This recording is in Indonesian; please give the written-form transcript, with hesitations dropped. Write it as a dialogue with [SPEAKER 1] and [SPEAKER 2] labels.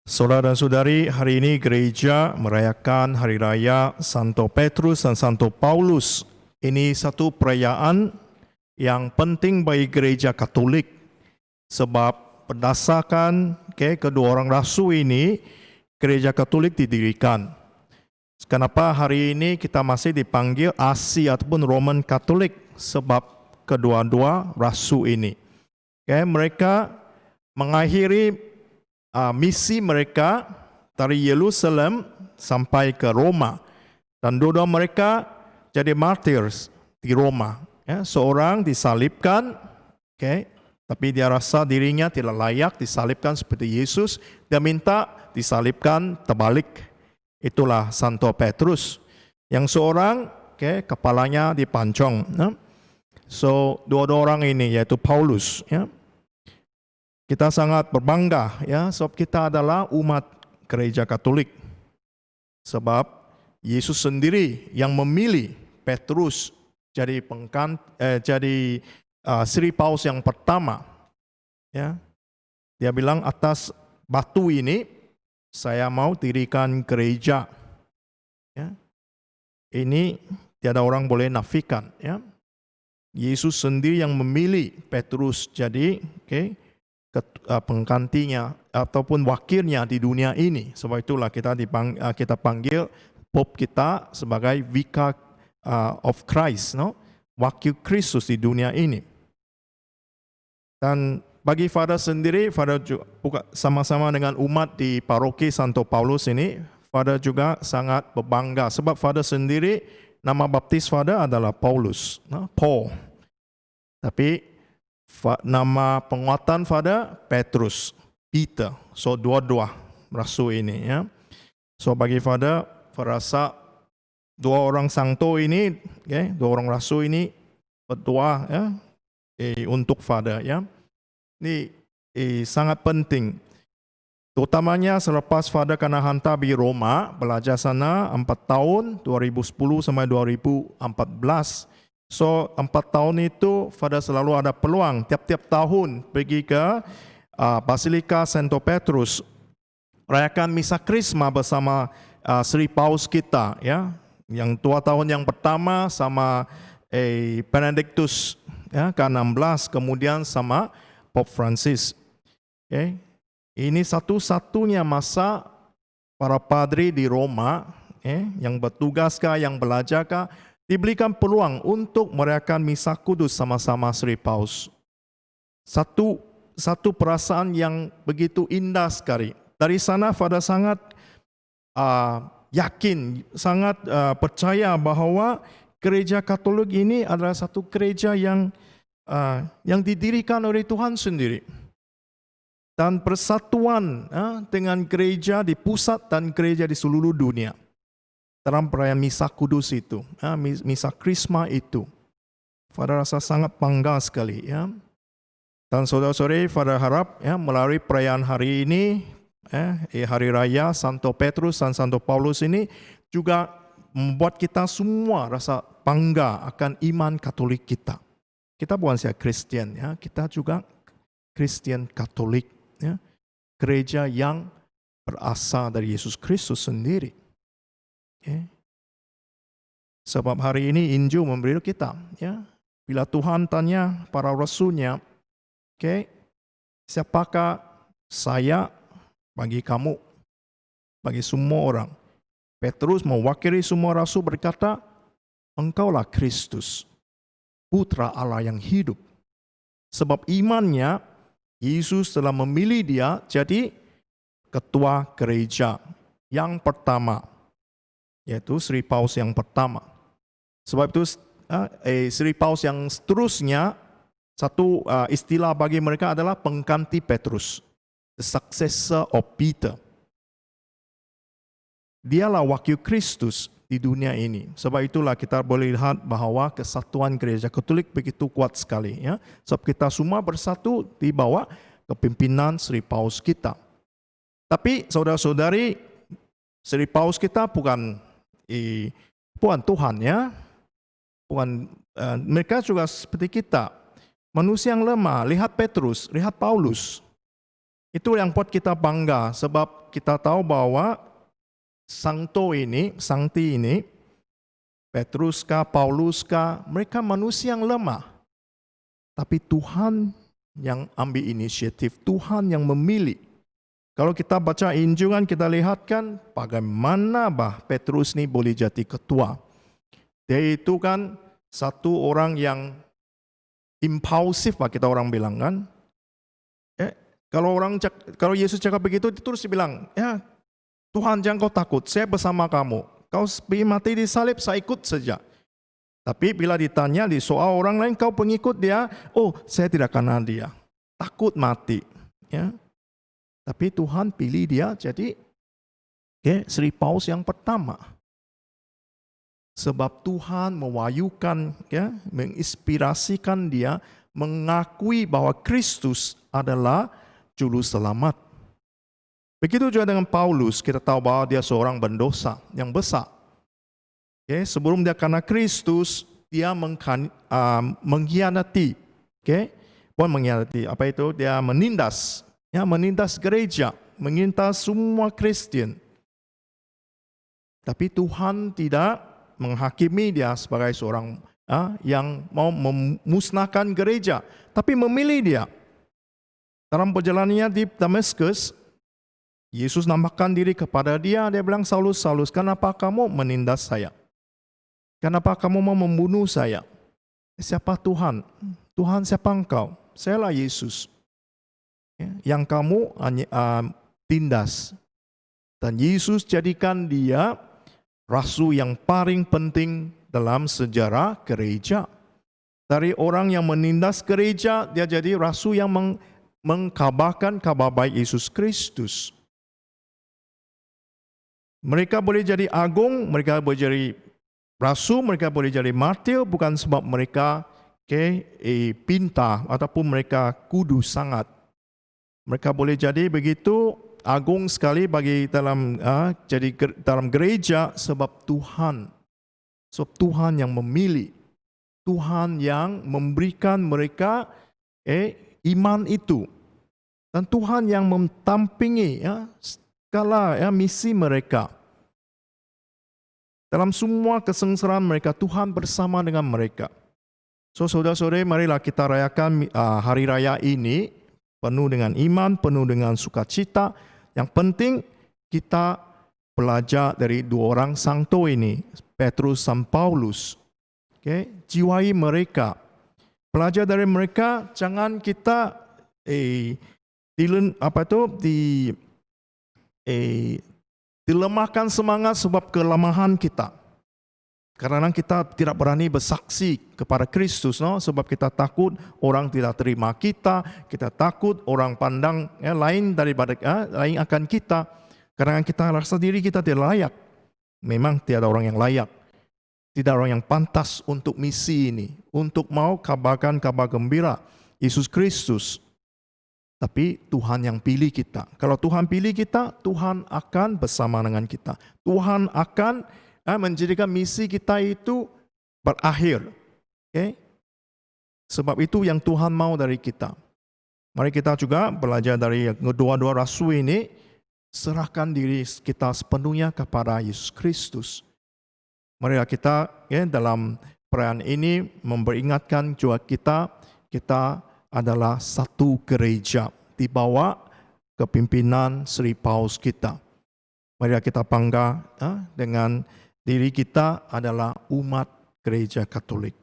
[SPEAKER 1] Saudara dan saudari, hari ini gereja merayakan Hari Raya Santo Petrus dan Santo Paulus. Ini satu perayaan yang penting bagi gereja Katolik sebab berdasarkan kedua orang rasul ini, gereja Katolik didirikan. Kenapa hari ini kita masih dipanggil Asia ataupun Roman Katolik? Sebab kedua-dua rasul ini. Mereka mengakhiri misi mereka dari Yerusalem sampai ke Roma, dan dua-dua mereka jadi martyrs di Roma. Seorang disalibkan, tapi dia rasa dirinya tidak layak disalibkan seperti Yesus, dia minta disalibkan terbalik. Itulah Santo Petrus. Yang seorang kepalanya dipancong. So dua-dua orang ini yaitu Paulus. Kita sangat berbangga sebab kita adalah umat gereja Katolik. Sebab Yesus sendiri yang memilih Petrus jadi Sri Paus yang pertama. Dia bilang, atas batu ini saya mau dirikan gereja. Ini tiada orang boleh nafikan. Yesus sendiri yang memilih Petrus jadi penggantinya ataupun wakilnya di dunia ini. Sebab itulah kita panggil Pope kita sebagai Vicar of Christ, wakil Kristus di dunia ini. Dan bagi Father sendiri, Father juga sama-sama dengan umat di paroki Santo Paulus ini, Father juga sangat berbangga sebab Father sendiri nama baptis Father adalah Paulus, Paul. Tapi nama penguatan Father Petrus, Peter. So dua-dua rasul ini. So bagi Father rasa dua orang santo ini, dua orang rasul ini berdoa untuk Father. Ini sangat penting. Terutamanya selepas Father kena hantar di Roma, belajar sana 4 tahun, 2010 sampai 2014. So 4 tahun itu Father selalu ada peluang tiap-tiap tahun pergi ke Basilika Santo Petrus, rayakan misa Krisma bersama Sri Paus kita, yang 2 tahun yang pertama sama Benedictus ke-16, kemudian sama Pope Francis. Ini satu-satunya masa para padri di Roma yang bertugaskah, yang belajarkah, diberikan peluang untuk merayakan misa kudus sama-sama Sri Paus. Satu perasaan yang begitu indah sekali. Dari sana Father sangat yakin, sangat percaya bahwa gereja Katolik ini adalah satu gereja yang didirikan oleh Tuhan sendiri. Dan persatuan dengan gereja di pusat dan gereja di seluruh dunia. Dalam perayaan misa kudus itu, misa Krisma itu, Father rasa sangat bangga sekali. Dan saudara-saudari, Father harap melalui perayaan hari ini, Hari Raya Santo Petrus dan Santo Paulus ini juga membuat kita semua rasa bangga akan iman Katolik kita. Kita bukan saja Kristen, kita juga Kristen Katolik, gereja yang berasal dari Yesus Kristus sendiri. Sebab hari ini Injil memberitahu kita, bila Tuhan tanya para rasulnya, siapakah saya bagi kamu, bagi semua orang? Petrus mewakili semua rasul berkata, engkaulah Kristus, Putra Allah yang hidup. Sebab imannya, Yesus telah memilih dia jadi ketua gereja yang pertama, yaitu Sri Paus yang pertama. Sebab itu Sri Paus yang seterusnya, satu istilah bagi mereka adalah pengganti Petrus, the successor of Peter. Dialah wakil Kristus di dunia ini. Sebab itulah kita boleh lihat bahwa kesatuan gereja Katolik begitu kuat sekali. Sebab kita semua bersatu di bawah kepimpinan Sri Paus kita. Tapi saudara-saudari, Sri Paus kita bukan Tuhan, bukan, mereka juga seperti kita, manusia yang lemah. Lihat Petrus, lihat Paulus, Itu yang buat kita bangga, sebab kita tahu bahwa Sangti ini, Petrus kah, Paulus kah, mereka manusia yang lemah. Tapi Tuhan yang ambil inisiatif, Tuhan yang memilih. Kalau kita baca Injil kan kita lihat kan bagaimana Petrus ini boleh jadi ketua. Dia itu kan satu orang yang impulsif kita orang bilang kan. Kalau Yesus cakap begitu, terus dia bilang, ya Tuhan jangan kau takut, saya bersama kamu. Kau pergi mati di salib, saya ikut saja. Tapi bila ditanya di soal orang lain, kau pengikut dia, oh saya tidak kenal dia. Takut mati. Ya. Tapi Tuhan pilih dia jadi Sri Paus yang pertama. Sebab Tuhan mewahyukan, menginspirasikan dia, mengakui bahwa Kristus adalah Juru Selamat. Begitu juga dengan Paulus, kita tahu bahwa dia seorang pendosa yang besar. Sebelum dia kena Kristus, dia mengkhianati. Bukan mengkhianati, apa itu? Dia menindas. Menindas gereja, menindas semua Kristen. Tapi Tuhan tidak menghakimi dia sebagai seorang yang mau memusnahkan gereja, tapi memilih dia. Dalam perjalanannya di Damaskus, Yesus nampakkan diri kepada dia bilang, Saulus, Saulus, kenapa kamu menindas saya? Kenapa kamu mau membunuh saya? Siapa Tuhan? Tuhan siapa engkau? Sayalah Yesus. Yang kamu tindas. Dan Yesus jadikan dia rasul yang paling penting dalam sejarah gereja. Dari orang yang menindas gereja, dia jadi rasul yang mengkabarkan kabar baik Yesus Kristus. Mereka boleh jadi agung, mereka boleh jadi rasul, mereka boleh jadi martir, bukan sebab mereka pintar ataupun mereka kudus sangat. Mereka boleh jadi begitu agung sekali bagi dalam gereja sebab Tuhan. Sebab Tuhan yang memilih, Tuhan yang memberikan mereka iman itu, dan Tuhan yang mentampingi segala misi mereka. Dalam semua kesengsaraan mereka, Tuhan bersama dengan mereka. So, saudara-saudara, marilah kita rayakan hari raya ini penuh dengan iman, penuh dengan sukacita. Yang penting kita belajar dari dua orang santo ini, Petrus dan Paulus. Jiwai mereka. Belajar dari mereka, jangan kita dilemahkan semangat sebab kelemahan kita. Karena kita tidak berani bersaksi kepada Kristus, sebab kita takut orang tidak terima kita, kita takut orang pandang lain daripada lain akan kita. Karena kita rasa diri kita tidak layak. Memang tiada orang yang layak. Tidak orang yang pantas untuk misi ini, untuk mau kabarkan kabar gembira Yesus Kristus. Tapi Tuhan yang pilih kita. Kalau Tuhan pilih kita, Tuhan akan bersama dengan kita. Tuhan akan menjadikan misi kita itu berakhir. Sebab itu yang Tuhan mau dari kita. Mari kita juga belajar dari kedua-dua rasul ini, serahkan diri kita sepenuhnya kepada Yesus Kristus. Mari kita dalam perayaan ini memperingatkan juga kita adalah satu gereja di bawah kepimpinan Sri Paus kita. Mari kita bangga dengan diri kita adalah umat gereja Katolik.